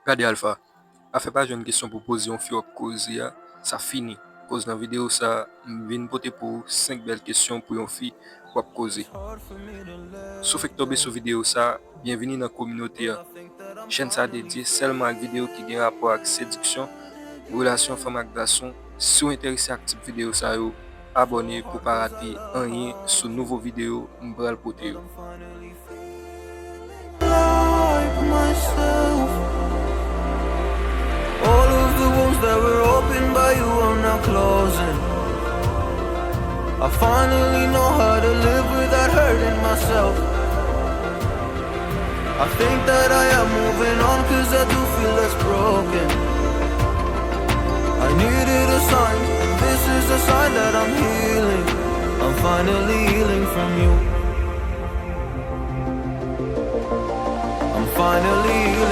Gade Alpha, a fait pas une question pour poser un fio cause ça fini. Cause dans vidéo ça vient poter pour 5 belles questions pour une fille pour causer. Sauf que tomber sur vidéo ça, bienvenue dans la communauté. Chaîne ça dédiée seulement à vidéo qui a rapport avec séduction, relation femme avec garçon. Si vous êtes intéressé à cette vidéo ça yo, abonnez pour pas rater rien sur nouveau vidéo m'bral poter yo. All of the wounds that were opened by you are now closing. I finally know how to live without hurting myself. I think that I am moving on cause I do feel less broken. I needed a sign, and this is a sign that I'm healing. I'm finally healing from you. I'm finally healing.